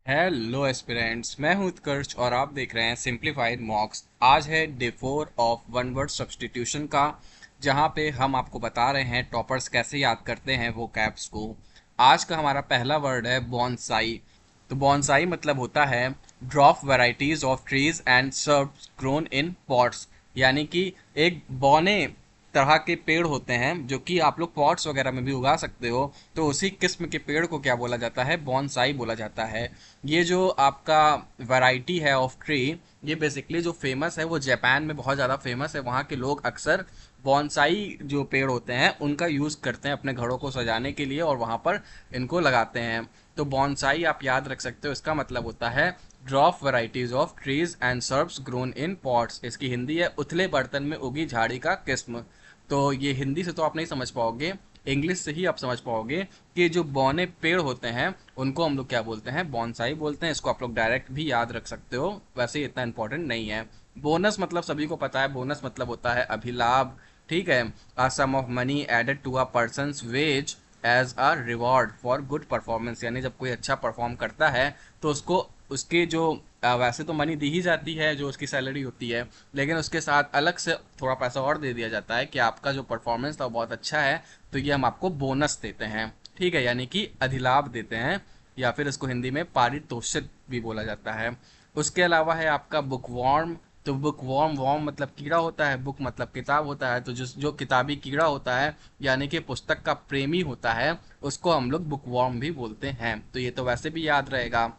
Hello aspirants, मैं हूं उत्कर्ष और आप देख रहे हैं सिंप्लीफाइड मॉक्स। आज है day 4 of one word substitution का, जहां पे हम आपको बता रहे हैं टॉपर्स कैसे याद करते हैं वो कैप्स को। आज का हमारा पहला वर्ड है बॉन्साई। तो बॉन्साई मतलब होता है drop varieties of trees and shrubs grown in pots, यानी कि एक बौने तरह के पेड़ होते हैं जो कि आप लोग पॉट्स वगैरह में भी उगा सकते हो। तो उसी किस्म के पेड़ को क्या बोला जाता है? बॉन्साई बोला जाता है। ये जो आपका वैरायटी है ऑफ ट्री, ये बेसिकली जो फेमस है वो जापान में बहुत ज़्यादा फेमस है। वहाँ के लोग अक्सर बॉन्साई जो पेड़ होते हैं उनका यूज़ करते हैं अपने घरों को सजाने के लिए और वहाँ पर इनको लगाते हैं। तो बॉन्साई आप याद रख सकते हो, इसका मतलब होता है drop varieties of trees and shrubs grown in pots. इसकी हिंदी है उथले बर्तन में उगी झाड़ी का किस्म। तो ये हिंदी से तो आप नहीं समझ पाओगे, इंग्लिश से ही आप समझ पाओगे कि जो बौने पेड़ होते हैं उनको हम लोग क्या बोलते हैं? बॉन्साई बोलते हैं। इसको आप लोग डायरेक्ट भी याद रख सकते हो, वैसे इतना इंपॉर्टेंट नहीं है। बोनस मतलब सभी को पता है, बोनस मतलब होता है अभिलाभ। ठीक है, a sum of money added to a person's wage as a reward for good performance, यानी जब कोई अच्छा परफॉर्म करता है तो उसको उसके जो वैसे तो मनी दी ही जाती है जो उसकी सैलरी होती है, लेकिन उसके साथ अलग से थोड़ा पैसा और दे दिया जाता है कि आपका जो परफॉर्मेंस था वो बहुत अच्छा है, तो ये हम आपको बोनस देते हैं। ठीक है, यानी कि अधिलाभ देते हैं, या फिर इसको हिंदी में पारितोषिक भी बोला जाता है। उसके अलावा है आपका बुक वॉर्म। तो बुक वॉर्म, वॉर्म मतलब कीड़ा होता है, बुक मतलब किताब होता है। तो जो जो किताबी कीड़ा होता है यानी कि पुस्तक का प्रेमी होता है, उसको हम लोग बुक वॉर्म भी बोलते हैं। तो ये तो वैसे भी याद रहेगा।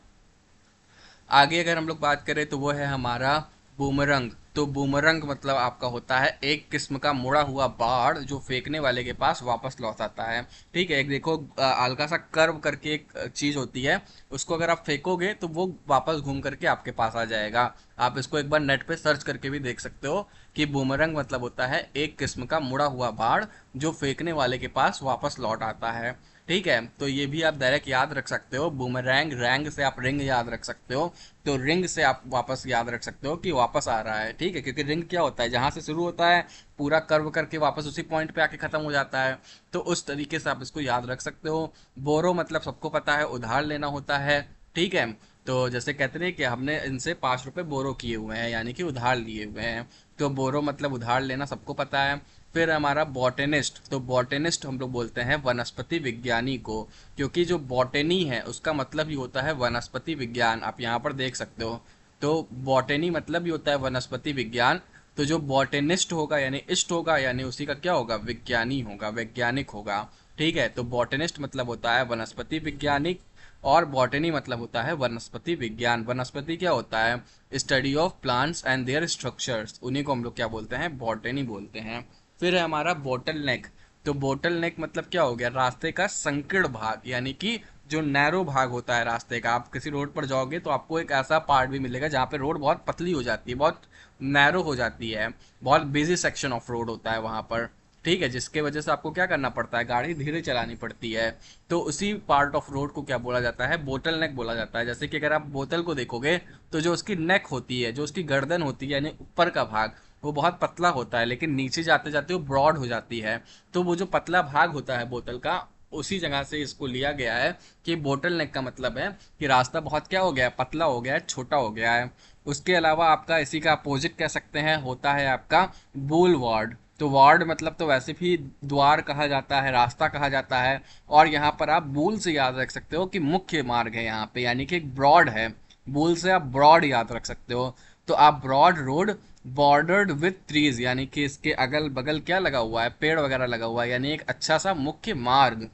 आगे अगर हम लोग बात करें तो वो है हमारा बूमरंग। तो बूमरंग मतलब आपका होता है एक किस्म का मुड़ा हुआ बाढ़ जो फेंकने वाले के पास वापस लौट आता है। ठीक है, एक देखो हल्का सा कर्व करके एक चीज होती है, उसको अगर आप फेंकोगे तो वो वापस घूम करके आपके पास आ जाएगा। आप इसको एक बार नेट पे सर्च करके भी देख सकते हो कि बूमरंग मतलब होता है एक किस्म का मुड़ा हुआ बाढ़ जो फेंकने वाले के पास वापस लौट आता है। ठीक है, तो ये भी आप डायरेक्ट याद रख सकते हो। बूमरैंग, रैंग से आप रिंग याद रख सकते हो, तो रिंग से आप वापस याद रख सकते हो कि वापस आ रहा है। ठीक है, क्योंकि रिंग क्या होता है, जहां से शुरू होता है पूरा कर्व करके वापस उसी पॉइंट पे आके खत्म हो जाता है। तो उस तरीके से आप इसको याद रख सकते हो। बोरो मतलब सबको पता है उधार लेना होता है। ठीक है, तो जैसे कहते हैं कि हमने इनसे 5 रुपए बोरो किए हुए हैं, यानी कि उधार लिए हुए हैं। तो बोरो मतलब उधार लेना, सबको पता है। फिर हमारा बॉटेनिस्ट। तो बॉटेनिस्ट हम लोग बोलते हैं वनस्पति विज्ञानी को, क्योंकि जो बॉटेनी है उसका मतलब ही होता है वनस्पति विज्ञान। आप यहाँ पर देख सकते हो, तो बॉटेनी मतलब ही होता है वनस्पति विज्ञान। तो जो बॉटेनिस्ट होगा यानी इष्ट होगा, यानी उसी का क्या होगा? विज्ञानी होगा, वैज्ञानिक होगा। ठीक है, तो बॉटेनिस्ट मतलब होता है वनस्पति विज्ञानिक, और बॉटनी मतलब होता है वनस्पति विज्ञान। वनस्पति क्या होता है? Study of plants and their structures, उन्हीं को हम लोग क्या बोलते हैं? बॉटनी बोलते हैं। फिर है हमारा बोटल नेक। तो बोटल नेक मतलब क्या हो गया? रास्ते का संकीर्ण भाग, यानी कि जो नैरो भाग होता है रास्ते का। आप किसी रोड पर जाओगे तो आपको एक ऐसा पार्ट भी मिलेगा जहाँ पे रोड बहुत पतली हो जाती है, बहुत नैरो हो जाती है, बहुत बिजी सेक्शन ऑफ रोड होता है वहाँ पर। ठीक है, जिसके वजह से आपको क्या करना पड़ता है? गाड़ी धीरे चलानी पड़ती है। तो उसी पार्ट ऑफ रोड को क्या बोला जाता है? बोटल नेक बोला जाता है। जैसे कि अगर आप बोतल को देखोगे तो जो उसकी नेक होती है, जो उसकी गर्दन होती है यानी ऊपर का भाग, वो बहुत पतला होता है, लेकिन नीचे जाते जाते वो ब्रॉड हो जाती है। तो वो जो पतला भाग होता है बोतल का, उसी जगह से इसको लिया गया है कि बोटल नेक का मतलब है कि रास्ता बहुत क्या हो गया है? पतला हो गया है, छोटा हो गया है। उसके अलावा आपका इसी का अपोजिट कह सकते हैं, होता है आपका बुल वार्ड। तो वार्ड मतलब तो वैसे भी द्वार कहा जाता है, रास्ता कहा जाता है। और यहाँ पर आप बुल से याद रख सकते हो कि मुख्य मार्ग है यहाँ पे, यानी कि एक ब्रॉड है। बुल से आप ब्रॉड याद रख सकते हो। तो आप broad road bordered with trees, यानी कि इसके अगल बगल क्या लगा हुआ है? पेड़ वगैरह लगा हुआ है, यानी एक अच्छा सा मुख्य मार्ग।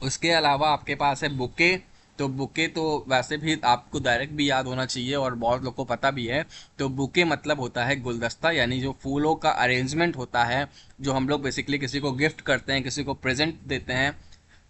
उसके अलावा आपके पास है बुके। तो बुके तो वैसे भी आपको डायरेक्ट भी याद होना चाहिए और बहुत लोग को पता भी है। तो बुके मतलब होता है गुलदस्ता, यानी जो फूलों का अरेंजमेंट होता है, जो हम लोग बेसिकली किसी को गिफ्ट करते हैं, किसी को प्रेजेंट देते हैं,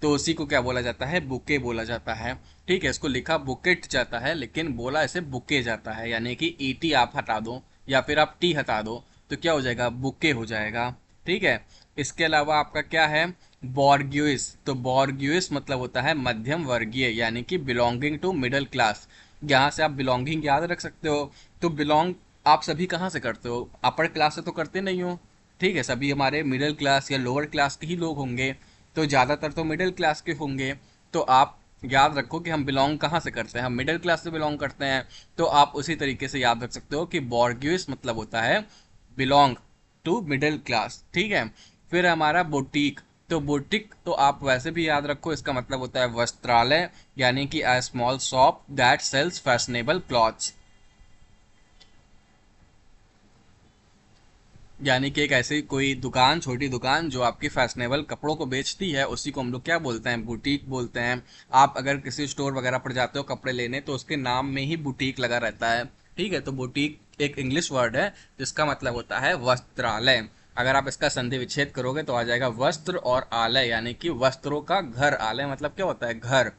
तो उसी को क्या बोला जाता है? बुके बोला जाता है। ठीक है, इसको लिखा बुकेट जाता है लेकिन बोला इसे बुके जाता है, यानी कि ईटी आप हटा दो या फिर आप टी हटा दो तो क्या हो जाएगा? बुके हो जाएगा। ठीक है, इसके अलावा आपका क्या है? बॉर्ग्यूइस। तो बॉर्ग्यूइस मतलब होता है मध्यम वर्गीय, यानी कि बिलोंगिंग टू मिडिल क्लास। यहाँ से आप बिलोंगिंग याद रख सकते हो। तो बिलोंग आप सभी कहाँ से करते हो? अपर क्लास से तो करते नहीं हो। ठीक है, सभी हमारे मिडिल क्लास या लोअर क्लास के ही लोग होंगे। तो ज़्यादातर तो मिडिल क्लास के होंगे। तो आप याद रखो कि हम बिलोंग कहाँ से करते हैं, हम मिडिल क्लास से बिलोंग करते हैं, तो आप उसी तरीके से याद रख सकते हो कि बोर्गियस मतलब होता है बिलोंग टू मिडिल क्लास, ठीक है। फिर हमारा बुटीक, तो बुटीक तो आप वैसे भी याद रखो, इसका मतलब होता है वस्त्रालय, यानी कि a small shop that sells fashionable clothes, यानी कि एक ऐसी कोई दुकान, छोटी दुकान जो आपकी फैशनेबल कपड़ों को बेचती है, उसी को हम लोग क्या बोलते हैं, बुटीक बोलते हैं। आप अगर किसी स्टोर वगैरह पर जाते हो कपड़े लेने, तो उसके नाम में ही बुटीक लगा रहता है, ठीक है। तो बुटीक एक इंग्लिश वर्ड है जिसका मतलब होता है वस्त्रालय। अगर आप इसका संधि विच्छेद करोगे तो आ जाएगा वस्त्र और आलय, यानी कि वस्त्रों का घर, आलय मतलब क्या होता है, घर।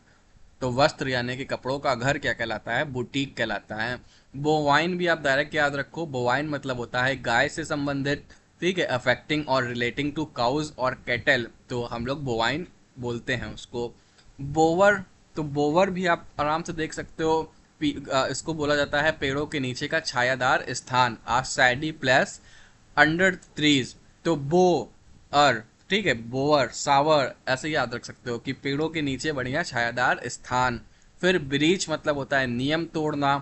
तो वस्त्र यानी कि कपड़ों का घर क्या कहलाता है, बुटीक कहलाता है। बोवाइन भी आप डायरेक्ट याद रखो, बोवाइन मतलब होता है गाय से संबंधित, ठीक है, अफेक्टिंग और रिलेटिंग टू काउज और कैटल, तो हम लोग बोवाइन बोलते हैं उसको। बोवर, तो बोवर भी आप आराम से देख सकते हो, इसको बोला जाता है पेड़ों के नीचे का छायादार स्थान, आ सैडी प्लेस अंडर ट्रीज। तो बो अर, ठीक है, बोअर सावर ऐसे ही याद रख सकते हो कि पेड़ों के नीचे बढ़िया छायादार स्थान। फिर ब्रीच मतलब होता है नियम तोड़ना,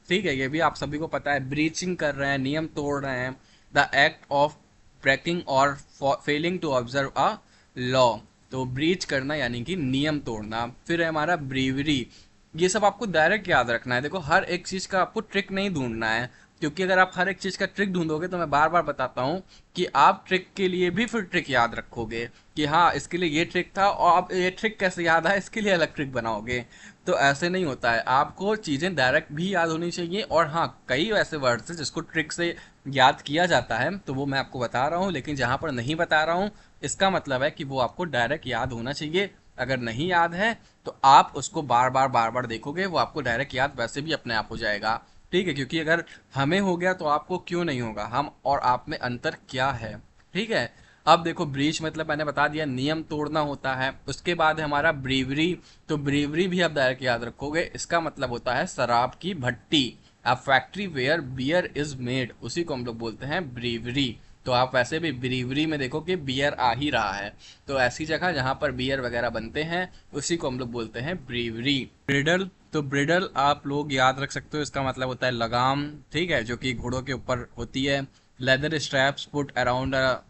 ठीक है, ये भी आप सभी को पता है, ब्रीचिंग कर रहे हैं, नियम तोड़ रहे हैं। द एक्ट ऑफ ब्रेकिंग और failing to observe a law, तो ब्रीच करना यानी कि नियम तोड़ना। फिर है हमारा ब्रीवरी, ये सब आपको डायरेक्ट याद रखना है। देखो हर एक चीज का आपको ट्रिक नहीं ढूंढना है, क्योंकि अगर आप हर एक चीज का ट्रिक ढूंढोगे तो मैं बार बार बताता हूँ कि आप ट्रिक के लिए भी फिर ट्रिक याद रखोगे कि हाँ इसके लिए ये ट्रिक था, और आप ये ट्रिक कैसे याद है, इसके लिए अलग ट्रिक बनाओगे। तो ऐसे नहीं होता है, आपको चीजें डायरेक्ट भी याद होनी चाहिए, और हाँ कई ऐसे वर्ड्स हैं जिसको ट्रिक से याद किया जाता है, तो वो मैं आपको बता रहा हूँ, लेकिन जहां पर नहीं बता रहा हूँ इसका मतलब है कि वो आपको डायरेक्ट याद होना चाहिए। अगर नहीं याद है तो आप उसको बार बार देखोगे, वो आपको डायरेक्ट याद वैसे भी अपने आप हो जाएगा, ठीक है। क्योंकि अगर हमें हो गया तो आपको क्यों नहीं होगा, हम और आप में अंतर क्या है, ठीक है। अब देखो ब्रीच मतलब मैंने बता दिया नियम तोड़ना होता है। उसके बाद है हमारा ब्रीवरी, तो ब्रीवरी भी आप डायरेक्ट याद रखोगे, इसका मतलब होता है शराब की भट्टी, a factory where beer is made, उसी को हम लोग बोलते हैं ब्रीवरी। तो आप वैसे भी ब्रीवरी में देखो कि बियर आ ही रहा है, तो ऐसी जगह जहां पर बियर वगैरह बनते हैं उसी को हम लोग बोलते हैं ब्रीवरी। ब्रिडल, तो ब्रिडल आप लोग याद रख सकते हो, इसका मतलब होता है लगाम, ठीक है, जो कि घोड़ों के ऊपर होती है। Leather straps put around a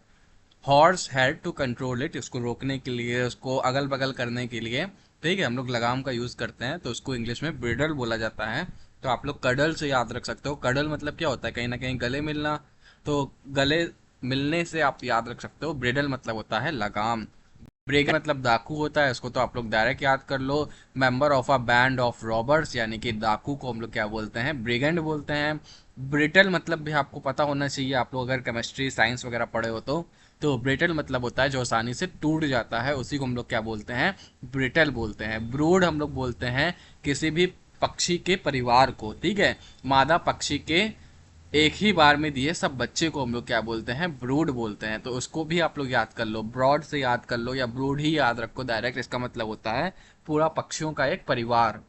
horse head to control it, उसको रोकने के लिए, उसको अगल बगल करने के लिए, ठीक है, हम लोग लगाम का यूज करते हैं, तो उसको इंग्लिश में ब्रिडल बोला जाता है। तो आप लोग कडल से याद रख सकते हो, कडल मतलब क्या होता है, कहीं ना कहीं गले मिलना, तो गले मिलने से आप याद रख सकते हो, ब्रिडल मतलब होता है लगाम। ब्रेगर मतलब डाकू होता है, इसको तो आप लोग डायरेक्ट याद कर लो। Member of a band of robbers, यानी कि डाकू को हम लोग क्या बोलते हैं, ब्रिगेंड बोलते हैं। ब्रिटल मतलब भी आपको पता होना चाहिए, आप लोग अगर केमिस्ट्री साइंस वगैरह पढ़े हो तो ब्रिटल मतलब होता है जो आसानी से टूट जाता है, उसी को हम लोग क्या बोलते हैं, ब्रिटल बोलते हैं। ब्रूड हम लोग बोलते हैं किसी भी पक्षी के परिवार को, ठीक है, मादा पक्षी के एक ही बार में दिए सब बच्चे को हम लोग क्या बोलते हैं, ब्रूड बोलते हैं। तो उसको भी आप लोग याद कर लो, ब्रॉड से याद कर लो या ब्रूड ही याद रखो डायरेक्ट, इसका मतलब होता है पूरा पक्षियों का एक परिवार।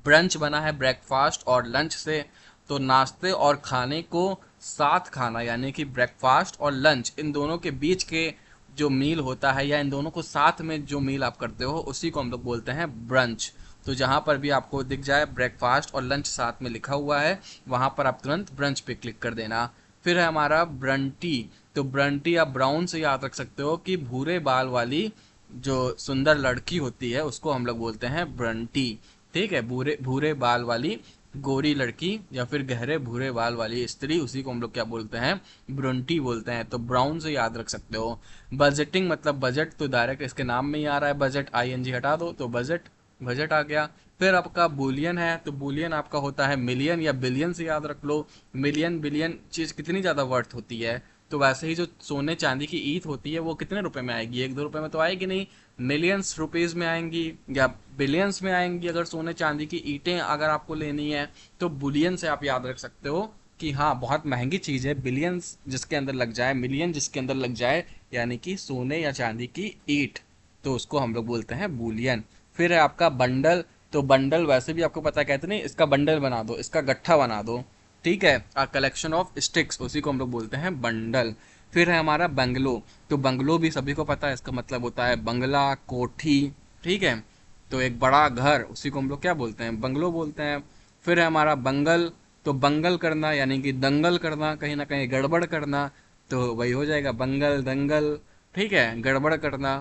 ब्रंच बना है ब्रेकफास्ट और लंच से, तो नाश्ते और खाने को साथ खाना, यानी कि ब्रेकफास्ट और लंच इन दोनों के बीच के जो मील होता है, या इन दोनों को साथ में जो मील आप करते हो उसी को हम लोग बोलते हैं ब्रंच। तो जहां पर भी आपको दिख जाए ब्रेकफास्ट और लंच साथ में लिखा हुआ है, वहां पर आप तुरंत ब्रंच पे क्लिक कर देना। फिर है हमारा ब्रंटी, तो ब्रंटी आप ब्राउन से याद रख सकते हो कि भूरे बाल वाली जो सुंदर लड़की होती है उसको हम लोग बोलते हैं ब्रंटी, ठीक है, भूरे भूरे बाल वाली गोरी लड़की या फिर गहरे भूरे बाल वाली स्त्री, उसी को हम लोग क्या बोलते हैं, ब्रंटी बोलते हैं। तो ब्राउन से याद रख सकते हो। बजटिंग मतलब बजट, तो डायरेक्ट इसके नाम में ही आ रहा है बजट, आईएनजी हटा दो तो बजट, बजट आ गया। फिर आपका बुलियन है, तो बुलियन आपका होता है मिलियन या बिलियन से याद रख लो। मिलियन बिलियन चीज कितनी ज्यादा वर्थ होती है, तो वैसे ही जो सोने चांदी की ईंट होती है वो कितने रुपए में आएगी, एक दो रुपए में तो आएगी नहीं, मिलियंस रुपीज में आएंगी या बिलियंस में आएंगी। अगर सोने चांदी की ईंटें अगर आपको लेनी है तो बुलियन से आप याद रख सकते हो कि हाँ बहुत महंगी चीज है, बिलियंस जिसके अंदर लग जाए, मिलियन जिसके अंदर लग जाए, यानी कि सोने या चांदी की ईंट, तो उसको हम लोग बोलते हैं बुलियन। फिर है आपका बंडल, तो बंडल वैसे भी आपको पता है, कहते नहीं इसका बंडल बना दो, इसका गट्ठा बना दो, ठीक है, अ कलेक्शन ऑफ स्टिक्स, उसी को हम लोग बोलते हैं बंडल। फिर है हमारा बंगलो, तो बंगलो भी सभी को पता है, इसका मतलब होता है बंगला, कोठी, ठीक है। तो एक बड़ा घर, उसी को हम लोग क्या बोलते हैं, बंगलो बोलते हैं। फिर है हमारा बंगल, तो बंगल करना यानी कि दंगल करना, कहीं ना कहीं गड़बड़ करना, तो वही हो जाएगा बंगल दंगल। ठीक है, गड़बड़ करना,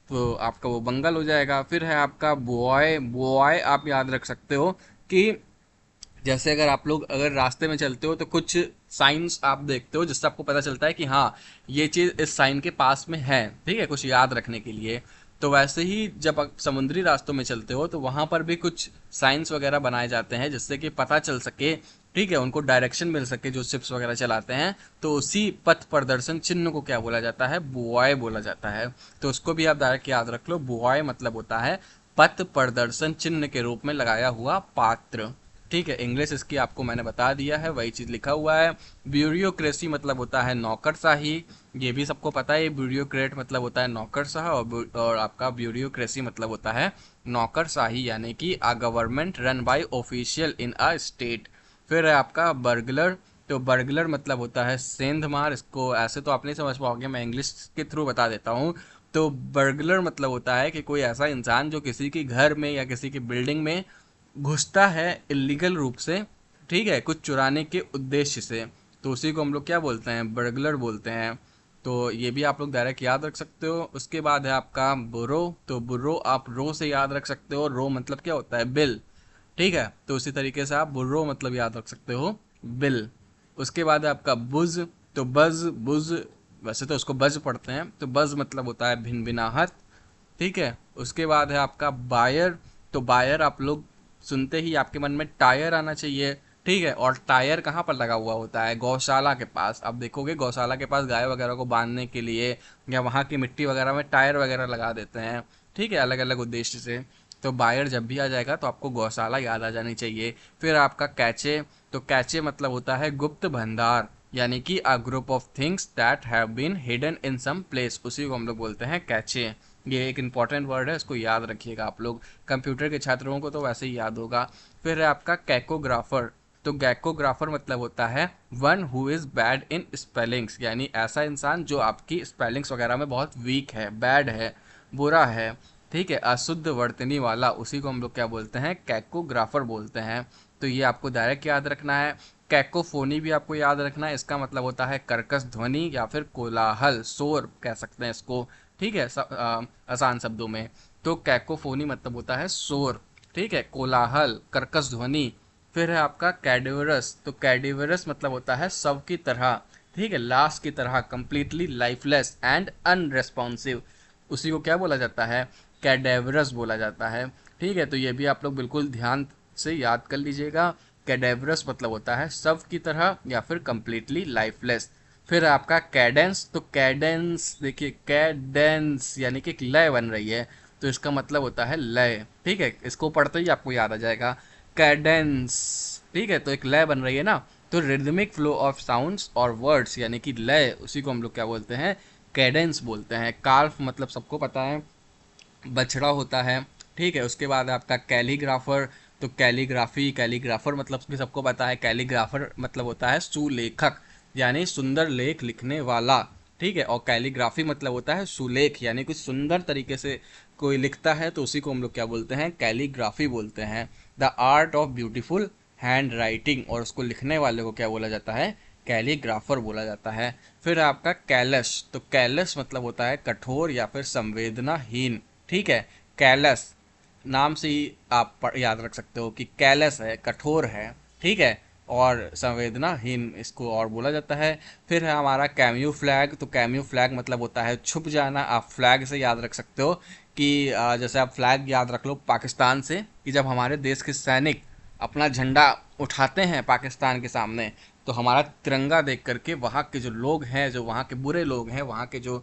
तो आपका वो बंगल हो जाएगा। फिर है आपका बॉय, बॉय आप याद रख सकते हो कि जैसे अगर आप लोग अगर रास्ते में चलते हो तो कुछ साइंस आप देखते हो जिससे आपको पता चलता है कि हाँ ये चीज़ इस साइन के पास में है, ठीक है, कुछ याद रखने के लिए। तो वैसे ही जब आप समुद्री रास्तों में चलते हो तो वहाँ पर भी कुछ साइंस वगैरह बनाए जाते हैं जिससे कि पता चल सके, ठीक है, उनको डायरेक्शन मिल सके जो शिप्स वगैरह चलाते हैं। तो उसी पथ प्रदर्शन चिन्ह को क्या बोला जाता है, बुआय बोला जाता है। तो उसको भी आप डायरेक्ट याद रख लो, बुआय मतलब होता है पथ प्रदर्शन चिन्ह के रूप में लगाया हुआ पात्र। ठीक है, इंग्लिश इसकी आपको मैंने बता दिया है, वही चीज़ लिखा हुआ है। ब्यूरोक्रेसी मतलब होता है नौकरशाही, ये भी सबको पता है। ब्यूरोक्रेट मतलब होता है नौकरशाह, और आपका ब्यूरोक्रेसी मतलब होता है नौकरशाही, यानी कि a government run by official in a state. फिर है आपका बर्गलर, तो बर्गलर मतलब होता है सेंधमार। इसको ऐसे तो आप नहीं समझ पाओगे, मैं इंग्लिश के थ्रू बता देता हूँ। तो बर्गलर मतलब होता है कि कोई ऐसा इंसान जो किसी के घर में या किसी की बिल्डिंग में घुसता है इलीगल रूप से, ठीक है, कुछ चुराने के उद्देश्य से, तो उसी को हम लोग क्या बोलते हैं, बर्गलर बोलते हैं। तो ये भी आप लोग डायरेक्ट याद रख सकते हो। उसके बाद है आपका बुरो, तो बुरो आप रो से याद रख सकते हो, रो मतलब क्या होता है, बिल। ठीक है, तो उसी तरीके से आप बुर्रो मतलब याद रख सकते हो, बिल। उसके बाद है आपका बुज, तो बज बुज, वैसे तो उसको बज पढ़ते हैं, तो बज मतलब होता है भिनभिनाहट। ठीक है, उसके बाद है आपका बायर, तो बायर आप लोग सुनते ही आपके मन में टायर आना चाहिए। ठीक है, और टायर कहाँ पर लगा हुआ होता है, गौशाला के पास। आप देखोगे गौशाला के पास गाय वगैरह को बांधने के लिए या वहाँ की मिट्टी वगैरह में टायर वगैरह लगा देते हैं, ठीक है, अलग अलग उद्देश्य से। तो बायर जब भी आ जाएगा तो आपको गौशाला याद आ जानी चाहिए। फिर आपका कैचे, तो कैचे मतलब होता है गुप्त भंडार, यानी कि a group of things that have been hidden in some place, उसी को हम लोग बोलते हैं कैचे। ये एक इंपॉर्टेंट वर्ड है, इसको याद रखिएगा आप लोग, कंप्यूटर के छात्रों को तो वैसे ही याद होगा। फिर है आपका कैकोग्राफर, तो गैकोग्राफर मतलब होता है one who is bad in spellings, यानी ऐसा इंसान जो आपकी स्पेलिंग्स वगैरह में बहुत वीक है, बैड है, बुरा है, ठीक है, अशुद्ध वर्तनी वाला, उसी को हम लोग क्या बोलते हैं, कैकोग्राफर बोलते हैं। तो ये आपको डायरेक्ट याद रखना है। कैकोफोनी भी आपको याद रखना है, इसका मतलब होता है कर्कश ध्वनि या फिर कोलाहल, शोर कह सकते हैं इसको, ठीक है, आसान शब्दों में। तो कैकोफोनी मतलब होता है शोर, ठीक है, कोलाहल, कर्कश ध्वनि। फिर है आपका कैडिवरस, तो कैडिवरस मतलब होता है शव की तरह, ठीक है, लाश की तरह, कंप्लीटली लाइफलेस एंड अनरेस्पॉन्सिव, उसी को क्या बोला जाता है, कैडेवरस बोला जाता है। ठीक है, तो ये भी आप लोग बिल्कुल ध्यान से याद कर लीजिएगा। कैडेवरस मतलब होता है शव की तरह या फिर कंप्लीटली लाइफलेस। फिर आपका कैडेंस, तो कैडेंस देखिए, कैडेंस यानी कि एक लय बन रही है, तो इसका मतलब होता है लय। ठीक है, इसको पढ़ते ही आपको याद आ जाएगा, कैडेंस। ठीक है, तो एक लय बन रही है ना, तो रिदमिक फ्लो ऑफ साउंड्स और वर्ड्स यानी कि लय, उसी को हम लोग क्या बोलते हैं, कैडेंस बोलते हैं। काल्फ मतलब सबको पता है बछड़ा होता है। ठीक है, उसके बाद आपका कैलीग्राफर, तो कैलीग्राफी, कैलीग्राफर मतलब भी सबको पता है, कैलीग्राफर मतलब होता है सुलेखक, यानी सुंदर लेख लिखने वाला। ठीक है, और कैलीग्राफी मतलब होता है सुलेख, यानी कुछ सुंदर तरीके से कोई लिखता है, तो उसी को हम लोग क्या बोलते हैं, कैलीग्राफी बोलते हैं। The art of beautiful hand writing, और उसको लिखने वाले को क्या बोला जाता है, कैलीग्राफर बोला जाता है। फिर आपका कैलस, तो कैलस मतलब होता है कठोर या फिर संवेदनाहीन। ठीक है, कैलस नाम से ही आप याद रख सकते हो कि कैलस है, कठोर है, ठीक है, और संवेदनाहीन इसको और बोला जाता है। फिर है हमारा कैम्यू फ्लैग, तो कैम्यू फ्लैग मतलब होता है छुप जाना। आप फ्लैग से याद रख सकते हो कि जैसे आप फ्लैग याद रख लो पाकिस्तान से, कि जब हमारे देश के सैनिक अपना झंडा उठाते हैं पाकिस्तान के सामने, तो हमारा तिरंगा देख करके वहाँ के जो लोग हैं, जो वहाँ के बुरे लोग हैं, वहाँ के जो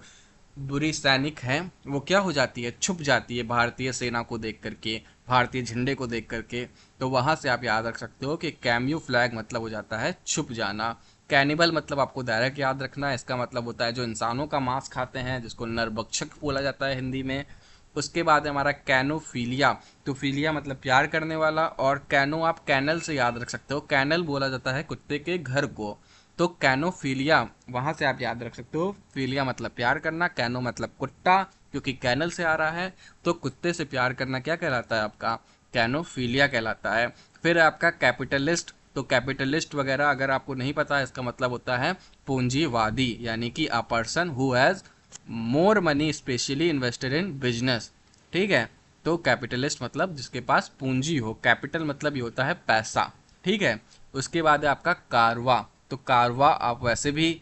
बुरी सैनिक हैं, वो क्या हो जाती है, छुप जाती है भारतीय सेना को देख करके, भारतीय झंडे को देख करके। तो वहां से आप याद रख सकते हो कि कैम्यू फ्लैग मतलब हो जाता है छुप जाना। कैनिबल मतलब आपको डायरेक्ट याद रखना है, इसका मतलब होता है जो इंसानों का मांस खाते हैं, जिसको नरभक्षक बोला जाता है हिंदी में। उसके बाद है हमारा कैनोफीलिया, तो फीलिया मतलब प्यार करने वाला, और कैनो आप कैनल से याद रख सकते हो, कैनल बोला जाता है कुत्ते के घर को। तो कैनोफीलिया वहां से आप याद रख सकते हो, फीलिया मतलब प्यार करना, कैनो मतलब कुत्ता, क्योंकि कैनल से आ रहा है, तो कुत्ते से प्यार करना क्या कहलाता है आपका, कैनोफीलिया कहलाता है। फिर आपका कैपिटलिस्ट, तो कैपिटलिस्ट वगैरह अगर आपको नहीं पता है, इसका मतलब होता है पूंजीवादी, यानी कि a person who has more money specially invested in business. ठीक है, तो कैपिटलिस्ट मतलब जिसके पास पूंजी हो, कैपिटल मतलब ये होता है पैसा। ठीक है, उसके बाद है आपका कारवा। तो कारवा आप वैसे भी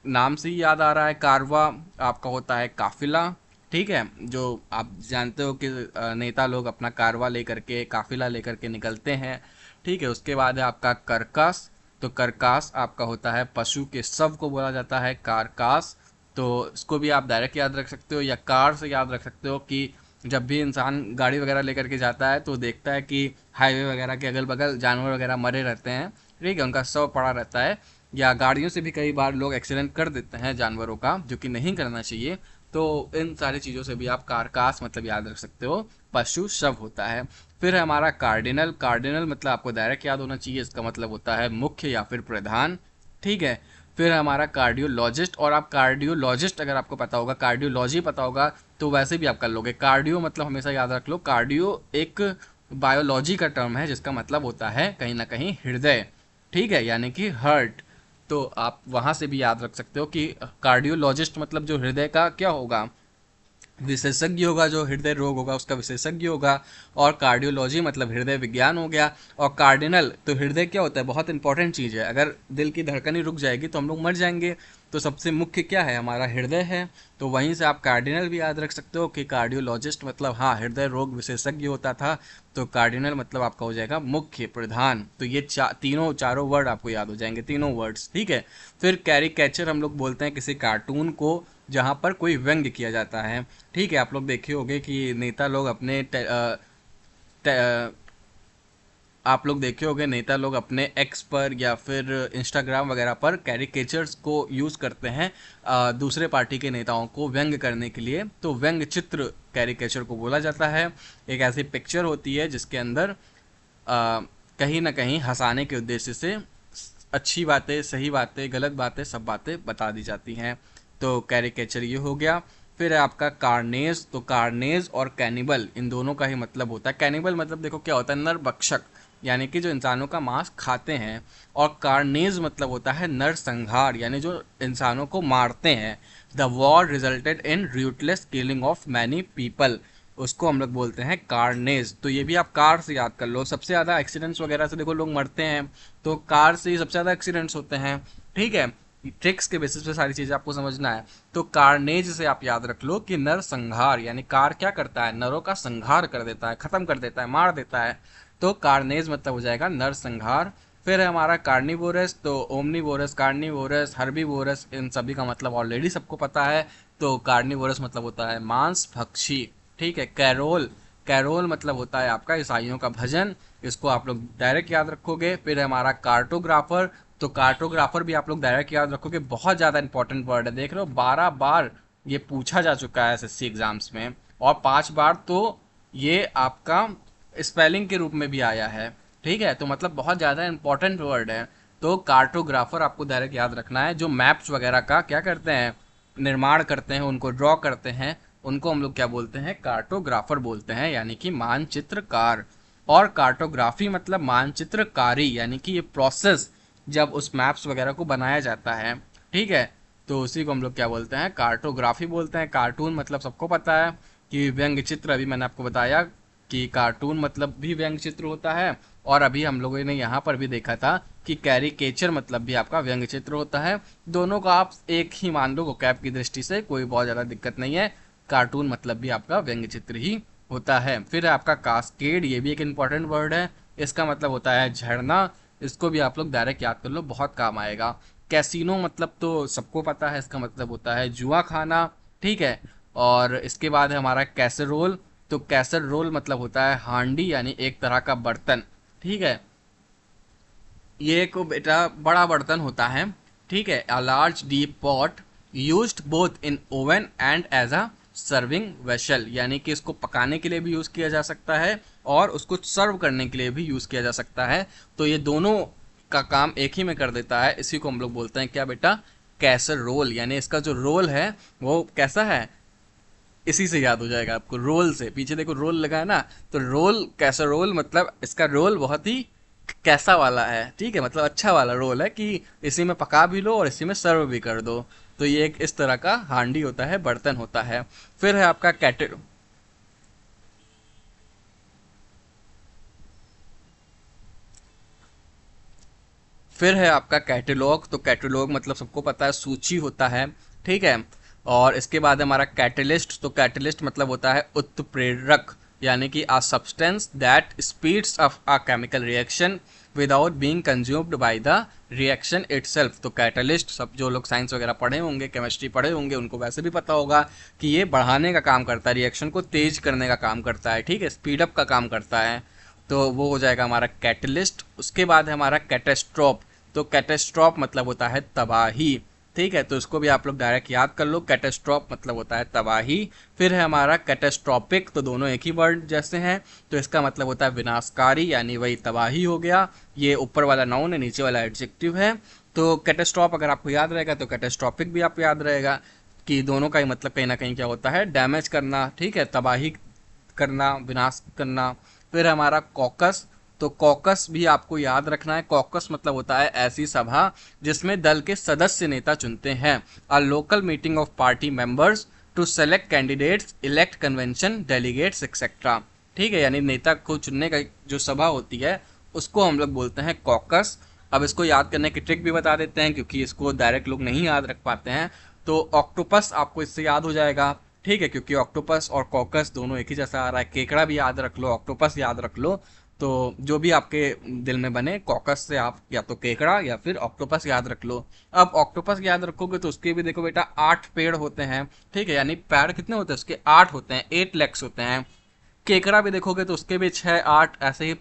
नाम से ही याद आ रहा है, कारवा आपका होता है काफिला। ठीक है, जो आप जानते हो कि नेता लोग अपना कारवा लेकर के, काफिला लेकर के निकलते हैं। ठीक है, उसके बाद है आपका करकास। तो करकास आपका होता है पशु के शव को बोला जाता है कारकास। तो इसको भी आप डायरेक्ट याद रख सकते हो या कार से याद रख सकते हो कि जब भी इंसान गाड़ी वगैरह लेकर के जाता है तो देखता है कि हाईवे वगैरह के अगल बगल जानवर वगैरह मरे रहते हैं। ठीक है, उनका शव पड़ा रहता है, या गाड़ियों से भी कई बार लोग एक्सीडेंट कर देते हैं जानवरों का, जो कि नहीं करना चाहिए। तो इन सारी चीज़ों से भी आप कारकास मतलब याद रख सकते हो, पशु शव होता है। फिर है हमारा कार्डिनल। कार्डिनल मतलब आपको डायरेक्ट याद होना चाहिए, इसका मतलब होता है मुख्य या फिर प्रधान। ठीक है, फिर है हमारा कार्डियोलॉजिस्ट। और आप कार्डियोलॉजिस्ट अगर आपको पता होगा, कार्डियोलॉजी पता होगा, तो वैसे भी आप कर लोगे। कार्डियो मतलब हमेशा याद रख लो, कार्डियो एक बायोलॉजी का टर्म है जिसका मतलब होता है कहीं ना कहीं हृदय। ठीक है, यानी कि हार्ट। तो आप वहां से भी याद रख सकते हो कि कार्डियोलॉजिस्ट मतलब जो हृदय का क्या होगा, विशेषज्ञ होगा, जो हृदय रोग होगा उसका विशेषज्ञ होगा। और कार्डियोलॉजी मतलब हृदय विज्ञान हो गया। और कार्डिनल, तो हृदय क्या होता है, बहुत इंपॉर्टेंट चीज़ है, अगर दिल की धड़कन ही रुक जाएगी तो हम लोग मर जाएंगे। तो सबसे मुख्य क्या है, हमारा हृदय है। तो वहीं से आप कार्डिनल भी याद रख सकते हो कि कार्डियोलॉजिस्ट मतलब हाँ हृदय रोग विशेषज्ञ होता था। तो कार्डिनल मतलब आपका हो जाएगा मुख्य, प्रधान। तो ये तीनों चारों वर्ड आपको याद हो जाएंगे, तीनों वर्ड्स। ठीक है, फिर कैरिकेचर हम लोग बोलते हैं किसी कार्टून को जहाँ पर कोई व्यंग्य किया जाता है। ठीक है, आप लोग देखे होंगे कि नेता लोग अपने आप लोग देखे होंगे नेता लोग अपने एक्स पर या फिर इंस्टाग्राम वगैरह पर कैरिकेचर्स को यूज़ करते हैं दूसरे पार्टी के नेताओं को व्यंग करने के लिए। तो व्यंग चित्र कैरिकेचर को बोला जाता है। एक ऐसी पिक्चर होती है जिसके अंदर कहीं ना कहीं हंसाने के उद्देश्य से अच्छी बातें, सही बातें, गलत बातें, सब बातें बता दी जाती हैं। तो कैरिकेचर ये हो गया। फिर है आपका कार्नेज। तो कार्नेज और कैनिबल इन दोनों का ही मतलब होता है। कैनिबल मतलब देखो क्या होता है, नरभक्षक, यानी कि जो इंसानों का मांस खाते हैं। और कार्नेज मतलब होता है नरसंहार, यानी जो इंसानों को मारते हैं। The war resulted in rootless killing of many people, उसको हम लोग बोलते हैं कार्नेज। तो ये भी आप कार से याद कर लो, सबसे ज़्यादा एक्सीडेंट्स वगैरह से देखो लोग मरते हैं, तो कार से ही सबसे ज़्यादा एक्सीडेंट्स होते हैं। ठीक है, ट्रिक्स के बेसिस पे सारी चीज़ें आपको समझना है। तो कार्नेज से आप याद रख लो कि नर संहार, यानी कार क्या करता है, नरों का संहार कर देता है, खत्म कर देता है, मार देता है। तो कार्नेज मतलब हो जाएगा नर संहार। फिर है हमारा कार्निवोरस। तो ओमनीवोरस, कार्निवोरस, हर्बीवोरस, इन सभी का मतलब ऑलरेडी सबको पता है। तो कार्निवोरस मतलब होता है मांस भक्षी। ठीक है, कैरोल, कैरोल मतलब होता है आपका ईसाइयों का भजन, इसको आप लोग डायरेक्ट याद रखोगे। फिर है हमारा कार्टोग्राफर। तो कार्टोग्राफर भी आप लोग डायरेक्ट याद रखोगे, बहुत ज़्यादा इंपॉर्टेंट वर्ड है, देख रहे हो 12 बार ये पूछा जा चुका है एसएससी एग्जाम्स में, और 5 बार तो ये आपका स्पेलिंग के रूप में भी आया है। ठीक है, तो मतलब बहुत ज़्यादा इंपॉर्टेंट वर्ड है। तो कार्टोग्राफर आपको डायरेक्ट याद रखना है, जो मैप्स वगैरह का क्या करते हैं, निर्माण करते हैं, उनको ड्रॉ करते हैं, उनको हम लोग क्या बोलते हैं, कार्टोग्राफर बोलते हैं, यानी कि मानचित्रकार। और कार्टोग्राफी मतलब मानचित्रकारी, यानी कि ये प्रोसेस जब उस मैप्स वगैरह को बनाया जाता है। ठीक है, तो उसी को हम लोग क्या बोलते हैं, कार्टोग्राफी बोलते हैं। कार्टून मतलब सबको पता है कि व्यंग चित्र, अभी मैंने आपको बताया कि कार्टून मतलब भी व्यंग चित्र होता है। और अभी हम लोगों ने यहाँ पर भी देखा था कि कैरिकेचर मतलब भी आपका व्यंग चित्र होता है। दोनों का आप एक ही मान लो, वोकैब की दृष्टि से कोई बहुत ज़्यादा दिक्कत नहीं है। कार्टून मतलब भी आपका व्यंग चित्र ही होता है। फिर है आपका कास्केड, ये भी एक इंपॉर्टेंट वर्ड है, इसका मतलब होता है झरना। इसको भी आप लोग डायरेक्ट याद कर लो, बहुत काम आएगा। कैसीनो मतलब तो सबको पता है, इसका मतलब होता है जुआ खाना। ठीक है, और इसके बाद है हमारा कैसरोल। तो कैसरोल मतलब होता है हांडी, यानी एक तरह का बर्तन। ठीक है, ये एक बेटा बड़ा बर्तन होता है। ठीक है, a large deep pot used both in oven and as a serving vessel, यानी कि इसको पकाने के लिए भी यूज़ किया जा सकता है और उसको सर्व करने के लिए भी यूज़ किया जा सकता है। तो ये दोनों का काम एक ही में कर देता है, इसी को हम लोग बोलते हैं क्या बेटा, कैसर रोल। यानी इसका जो रोल है वो कैसा है, इसी से याद हो जाएगा आपको, रोल से। पीछे देखो रोल लगा है ना, तो रोल कैसा रोल, मतलब इसका रोल बहुत ही कैसा वाला है, ठीक है, मतलब अच्छा वाला रोल है कि इसी में पका भी लो और इसी में सर्व भी कर दो। तो ये एक इस तरह का हांडी होता है, बर्तन होता है। फिर है आपका कैटल फिर है आपका कैटलॉग। तो कैटलॉग मतलब सबको पता है, सूची होता है, ठीक है। और इसके बाद हमारा कैटलिस्ट। तो कैटलिस्ट मतलब होता है उत्प्रेरक, यानी कि a substance that speeds up a chemical reaction without being consumed by the reaction itself। तो कैटलिस्ट, सब जो लोग साइंस वगैरह पढ़े होंगे, केमिस्ट्री पढ़े होंगे, उनको वैसे भी पता होगा कि ये बढ़ाने का काम करता है, रिएक्शन को तेज करने का काम करता है, ठीक है, स्पीड अप का काम करता है। तो वो हो जाएगा हमारा कैटलिस्ट। उसके बाद है हमारा कैटेस्ट्रॉप। तो कैटेस्ट्रॉप मतलब होता है तबाही, ठीक है, तो इसको भी आप लोग डायरेक्ट याद कर लो, कैटेस्ट्रॉप मतलब होता है तबाही। फिर है हमारा कैटेस्ट्रॉपिक। तो दोनों एक ही वर्ड जैसे हैं, तो इसका मतलब होता है विनाशकारी, यानी वही तबाही हो गया। ये ऊपर वाला नाउन है, नीचे वाला एडजेक्टिव है। तो कैटेस्ट्रॉप अगर आपको याद रहेगा तो कैटेस्ट्रॉपिक भी आपको याद रहेगा, कि दोनों का ही मतलब कहीं ना कहीं क्या होता है, डैमेज करना, ठीक है, तबाही करना, विनाश करना। फिर हमारा कॉकस। तो कॉकस भी आपको याद रखना है। कॉकस मतलब होता है ऐसी सभा जिसमें दल के सदस्य नेता चुनते हैं। A local meeting of party members to select candidates, elect convention delegates etcetera, ठीक है, यानी नेता को चुनने का जो सभा होती है उसको हम लोग बोलते हैं कॉकस। अब इसको याद करने की ट्रिक भी बता देते हैं, क्योंकि इसको डायरेक्ट लोग नहीं याद रख पाते हैं। तो ऑक्टोपस आपको इससे याद हो जाएगा, ठीक है, क्योंकि ऑक्टोपस और कॉकस दोनों एक ही जैसा आ रहा है। केकड़ा भी याद रख लो, ऑक्टोपस याद रख लो। तो जो भी आपके दिल में बने, कॉकस से आप या तो केकड़ा या फिर ऑक्टोपस याद रख लो। अब ऑक्टोपस याद रखोगे तो उसके भी देखो बेटा 8 पेड़ होते हैं, ठीक है, यानी पैर कितने होते हैं उसके, 8 होते हैं, 8 लेग्स होते हैं। केकड़ा भी देखोगे तो उसके भी 6 8 ऐसे ही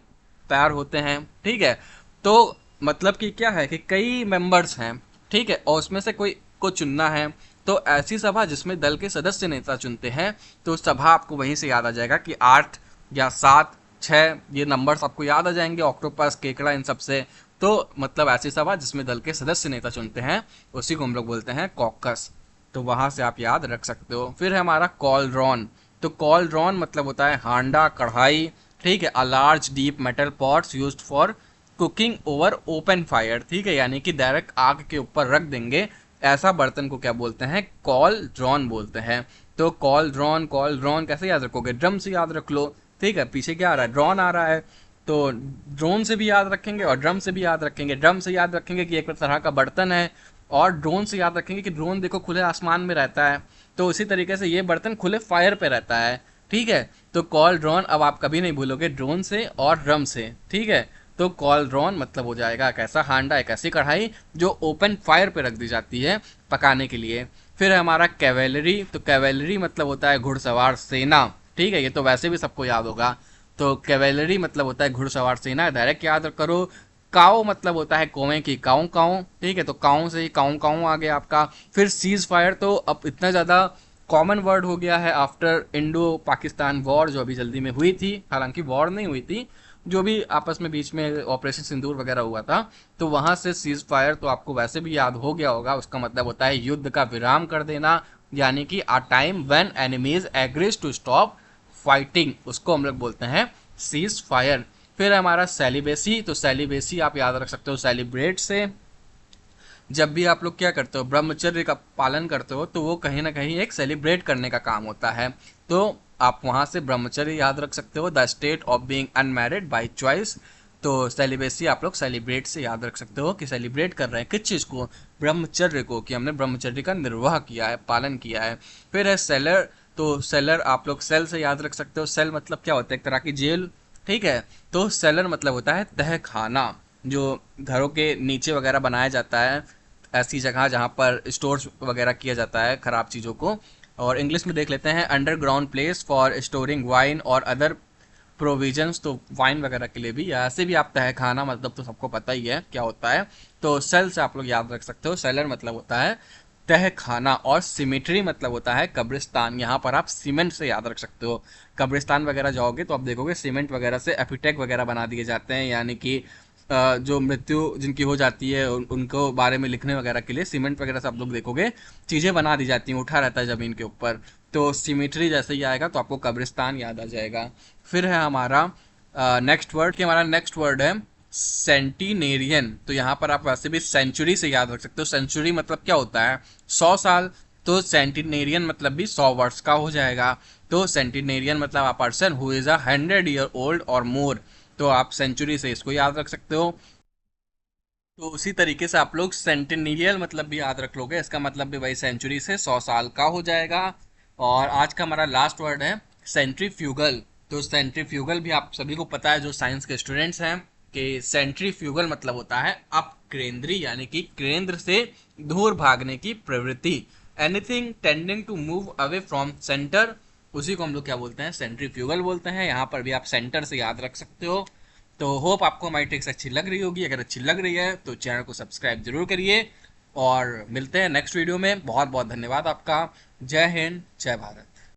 पैर होते हैं, ठीक है। तो मतलब कि क्या है कि कई मेंबर्स हैं, ठीक है, और उसमें से कोई को चुनना है। तो ऐसी सभा जिसमें दल के सदस्य नेता चुनते हैं, तो सभा आपको वहीं से याद आ जाएगा कि 8 या 7 6 ये नंबर्स आपको याद आ जाएंगे, ऑक्टोपस केकड़ा इन सब से। तो मतलब ऐसी सभा जिसमें दल के सदस्य नेता चुनते हैं, उसी को हम लोग बोलते हैं कॉकस। तो वहां से आप याद रख सकते हो। फिर है हमारा कॉलड्रॉन। तो कॉलड्रॉन मतलब होता है हांडा, कढ़ाई, ठीक है, a large deep metal pots used for cooking over open fire, ठीक है, यानी कि डायरेक्ट आग के ऊपर रख देंगे, ऐसा बर्तन को क्या बोलते हैं, कॉलड्रॉन बोलते हैं। तो कॉलड्रॉन, कॉलड्रॉन कैसे याद रखोगे, ड्रम से याद रख लो, ठीक है, पीछे क्या आ रहा है, ड्रॉन आ रहा है। तो ड्रोन से भी याद रखेंगे और ड्रम से भी याद रखेंगे। ड्रम से याद रखेंगे कि एक तरह का बर्तन है, और ड्रोन से याद रखेंगे कि ड्रोन देखो खुले आसमान में रहता है। तो उसी तरीके से ये बर्तन खुले फायर पे रहता है, ठीक है। तो कॉल ड्रोन अब आप कभी नहीं भूलोगे, ड्रोन से और ड्रम से, ठीक है। तो कॉल ड्रोन मतलब हो जाएगा कैसा हांडा, एक ऐसी कढ़ाई जो ओपन फायर पे रख दी जाती है पकाने के लिए। फिर है हमारा कैवेलरी। तो कैवेलरी मतलब होता है घुड़सवार सेना, ठीक है, ये तो वैसे भी सबको याद होगा। तो कैवेलरी मतलब होता है घुड़सवार सेना, डायरेक्ट याद करो। काऊ मतलब होता है कौवे की काऊ काऊ, ठीक है, तो काऊ से ही काऊ काऊ आ गया आपका। फिर सीज फायर तो अब इतना ज़्यादा कॉमन वर्ड हो गया है आफ्टर इंडो पाकिस्तान वॉर, जो अभी जल्दी में हुई थी, हालांकि वॉर नहीं हुई थी, जो भी आपस में बीच में ऑपरेशन सिंदूर वगैरह हुआ था, तो वहां से सीज फायर तो आपको वैसे भी याद हो गया होगा। उसका मतलब होता है युद्ध का विराम कर देना, यानी कि a time when enemies agrees to stop fighting, उसको हम लोग बोलते हैं सीज फायर। फिर है हमारा सेलिबेसी। तो सेलिबेसी आप याद रख सकते हो सेलिब्रेट से। जब भी आप लोग क्या करते हो, ब्रह्मचर्य का पालन करते हो, तो वो कहीं ना कहीं एक सेलिब्रेट करने का काम होता है। तो आप वहां से ब्रह्मचर्य याद रख सकते हो, the state of being unmarried by choice. तो सेलिब्रेसी आप लोग सेलिब्रेट से याद रख सकते हो कि सेलिब्रेट कर रहे हैं किस चीज़ को, ब्रह्मचर्य को, कि हमने ब्रह्मचर्य का निर्वाह किया है, पालन किया है। फिर है सेलर। तो सेलर आप लोग सेल से याद रख सकते हो। सेल मतलब क्या होता है, एक तरह की जेल, ठीक है। तो सेलर मतलब होता है तह खाना, जो घरों के नीचे वगैरह बनाया जाता है, ऐसी जगह जहाँ पर स्टोर वगैरह किया जाता है खराब चीज़ों को। और इंग्लिश में देख लेते हैं, underground place for storing wine और अदर प्रोविजंस। तो वाइन वगैरह के लिए भी, या ऐसे भी आप तह खाना मतलब तो सबको पता ही है क्या होता है। तो सेल से आप लोग याद रख सकते हो, सेलर मतलब होता है तह खाना। और सिमेट्री मतलब होता है कब्रिस्तान, यहाँ पर आप सीमेंट से याद रख सकते हो। कब्रिस्तान वगैरह जाओगे तो आप देखोगे सीमेंट वगैरह से एपिटेक वगैरह बना दिए जाते हैं, यानी कि जो मृत्यु जिनकी हो जाती है उनको बारे में लिखने वगैरह के लिए सीमेंट वगैरह से आप लोग देखोगे चीज़ें बना दी जाती हैं, उठा रहता है ज़मीन के ऊपर। तो सिमेट्री जैसे ही आएगा तो आपको कब्रिस्तान याद आ जाएगा। फिर है हमारा नेक्स्ट वर्ड, कि हमारा नेक्स्ट वर्ड है सेंटिनेरियन। तो यहाँ पर आप वैसे भी सेंचुरी से याद रख सकते हो। सेंचुरी मतलब क्या होता है, 100 साल। तो सेंटिनेरियन मतलब भी 100 वर्ष का हो जाएगा। तो सेंटिनेरियन मतलब a person who is 100 year old और मोर। तो आप सेंचुरी से इसको याद रख सकते हो। तो उसी तरीके से आप लोग सेंटिनियल मतलब भी याद रख लोगे, इसका मतलब भी वही सेंचुरी से 100 साल का हो जाएगा। और आज का हमारा लास्ट वर्ड है सेंट्रीफ्यूगल। तो सेंट्रीफ्यूगल भी आप सभी को पता है जो साइंस के स्टूडेंट्स हैं, कि सेंट्रीफ्यूगल मतलब होता है अपकेंद्री, यानी कि केंद्र से दूर भागने की प्रवृत्ति। Anything tending to move away from centre, उसी को हम लोग क्या बोलते हैं, सेंट्रीफ्यूगल बोलते हैं। यहाँ पर भी आप सेंटर से याद रख सकते हो। तो होप आपको हमारी ट्रिक्स अच्छी लग रही होगी। अगर अच्छी लग रही है तो चैनल को सब्सक्राइब जरूर करिए, और मिलते हैं नेक्स्ट वीडियो में। बहुत बहुत धन्यवाद आपका। जय हिंद, जय भारत।